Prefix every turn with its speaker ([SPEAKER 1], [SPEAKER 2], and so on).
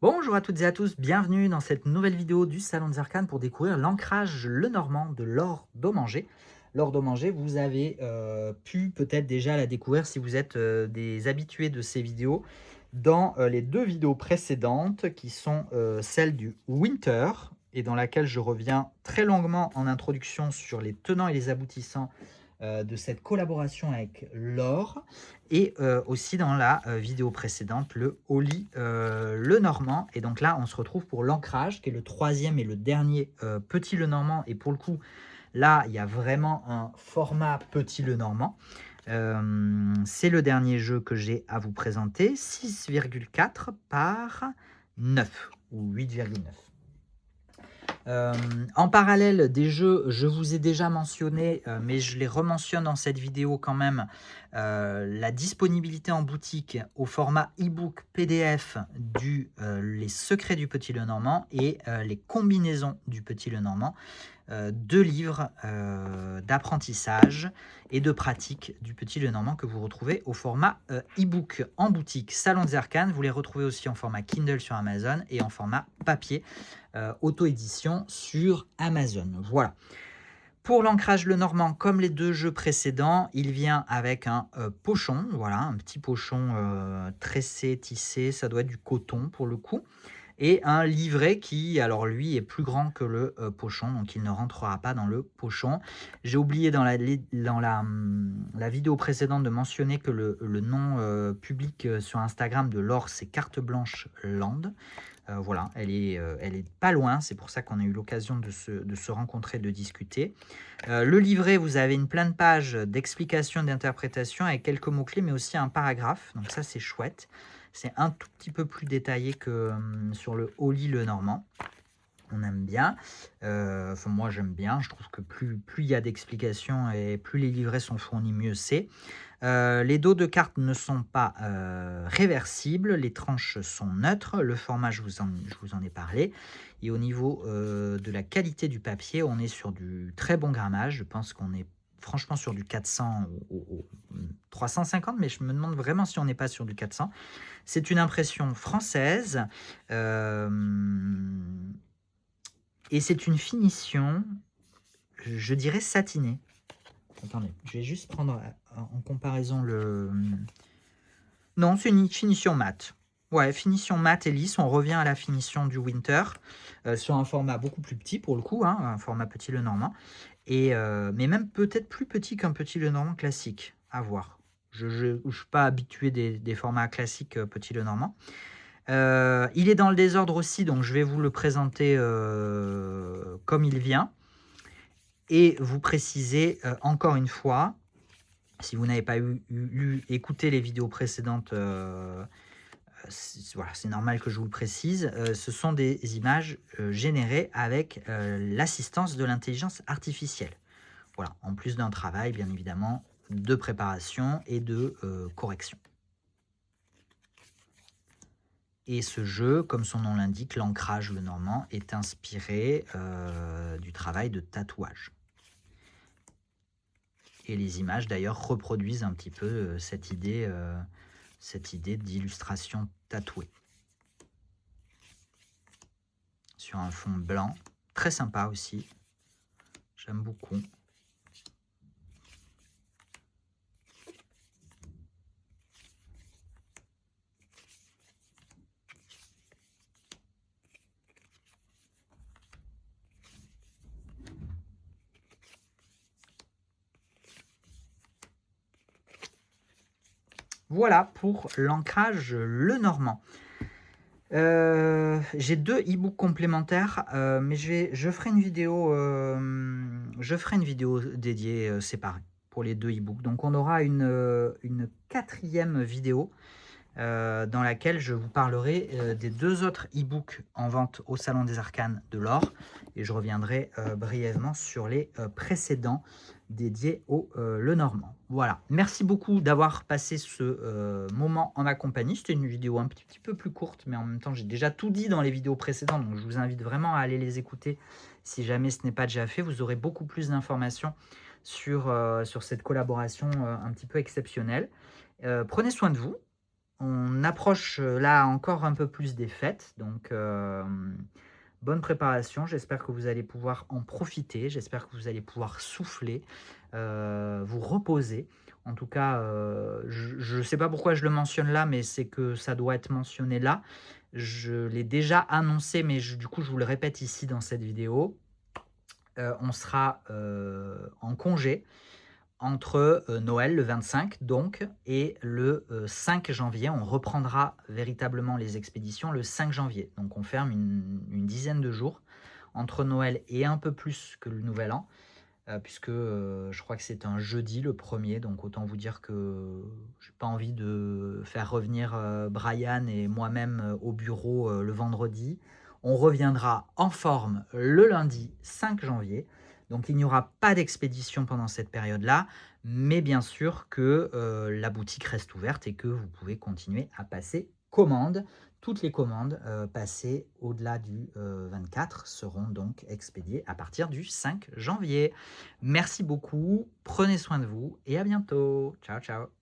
[SPEAKER 1] Bonjour à toutes et à tous, bienvenue dans cette nouvelle vidéo du Salon des Arcanes pour découvrir l'ancrage Lenormand de Laure Domengé. Laure Domengé, vous avez pu peut-être déjà la découvrir si vous êtes des habitués de ces vidéos dans les deux vidéos précédentes qui sont celles du Winter et dans laquelle je reviens très longuement en introduction sur les tenants et les aboutissants de cette collaboration avec Laure et aussi dans la vidéo précédente, le Oli Lenormand. Et donc là, on se retrouve pour l'ancrage, qui est le troisième et le dernier petit Lenormand. Et pour le coup, là, il y a vraiment un format petit Lenormand. C'est le dernier jeu que j'ai à vous présenter, 6,4 par 9 ou 8,9. En parallèle des jeux, je vous ai déjà mentionné, mais je les rementionne dans cette vidéo quand même, la disponibilité en boutique au format e-book PDF du Les Secrets du Petit Lenormand et les combinaisons du Petit Lenormand. 2 livres d'apprentissage et de pratique du Petit Lenormand que vous retrouvez au format e-book en boutique Salon des Arcanes. Vous les retrouvez aussi en format Kindle sur Amazon et en format papier auto-édition sur Amazon. Voilà. Pour l'ancrage Lenormand, comme les deux jeux précédents, il vient avec un pochon, voilà, un petit pochon tressé, tissé, ça doit être du coton pour le coup, et un livret qui, alors lui, est plus grand que le pochon, donc il ne rentrera pas dans le pochon. J'ai oublié dans la vidéo précédente de mentionner que le nom public sur Instagram de Laure, c'est Carte Blanche Land. Voilà, elle est pas loin, c'est pour ça qu'on a eu l'occasion de se rencontrer, de discuter. Le livret, vous avez une pleine page d'explications, d'interprétations avec quelques mots-clés, mais aussi un paragraphe, donc ça c'est chouette. C'est un tout petit peu plus détaillé que sur le Oli Lenormand. On aime bien. Enfin, moi, j'aime bien. Je trouve que plus il y a d'explications et plus les livrets sont fournis, mieux c'est. Les dos de cartes ne sont pas réversibles. Les tranches sont neutres. Le format, je vous en ai parlé. Et au niveau de la qualité du papier, on est sur du très bon grammage. Je pense qu'on est franchement sur du 400 ou 350, mais je me demande vraiment si on n'est pas sur du 400. C'est une impression française. Euh, et c'est une finition, je dirais satinée. Attendez, je vais juste prendre en comparaison le... Non, c'est une finition mat. Ouais, finition mat et lisse. On revient à la finition du Winter sur un format beaucoup plus petit pour le coup, hein, un format petit Lenormand. Et, mais même peut-être plus petit qu'un petit Lenormand classique. À voir. Je ne suis pas habitué des formats classiques petit Lenormand. Il est dans le désordre aussi, donc je vais vous le présenter comme il vient. Et vous préciser encore une fois, si vous n'avez pas écouté les vidéos précédentes, voilà, c'est normal que je vous le précise, ce sont des images générées avec l'assistance de l'intelligence artificielle. Voilà, en plus d'un travail, bien évidemment, de préparation et de correction. Et ce jeu, comme son nom l'indique, l'ancrage Lenormand, est inspiré du travail de tatouage. Et les images, d'ailleurs, reproduisent un petit peu cette idée d'illustration tatouée. Sur un fond blanc, très sympa aussi. J'aime beaucoup. Voilà pour l'ancrage Lenormand. J'ai 2 e-books complémentaires, mais je ferai une vidéo dédiée séparée pour les 2 e-books. Donc on aura une 4e vidéo dans laquelle je vous parlerai des 2 autres e-books en vente au Salon des Arcanes de Laure et je reviendrai brièvement sur les précédents dédiés au Lenormand. Voilà, merci beaucoup d'avoir passé ce moment en ma compagnie. C'était une vidéo un petit peu plus courte, mais en même temps j'ai déjà tout dit dans les vidéos précédentes, donc je vous invite vraiment à aller les écouter si jamais ce n'est pas déjà fait. Vous aurez beaucoup plus d'informations sur cette collaboration un petit peu exceptionnelle. Prenez soin de vous. on approche là encore un peu plus des fêtes, donc bonne préparation. J'espère que vous allez pouvoir en profiter. J'espère que vous allez pouvoir souffler, vous reposer. En tout cas, je ne sais pas pourquoi je le mentionne là, mais c'est que ça doit être mentionné là. Je l'ai déjà annoncé, mais du coup, je vous le répète ici dans cette vidéo. On sera en congé entre Noël, le 25 donc, et le 5 janvier. On reprendra véritablement les expéditions le 5 janvier. Donc on ferme une dizaine de jours entre Noël et un peu plus que le Nouvel An, puisque je crois que c'est un jeudi le premier, donc autant vous dire que j'ai pas envie de faire revenir Brian et moi-même au bureau le vendredi. On reviendra en forme le lundi 5 janvier. Donc il n'y aura pas d'expédition pendant cette période-là, mais bien sûr que la boutique reste ouverte et que vous pouvez continuer à passer commande. Toutes les commandes passées au-delà du 24 seront donc expédiées à partir du 5 janvier. Merci beaucoup, prenez soin de vous et à bientôt. Ciao, ciao.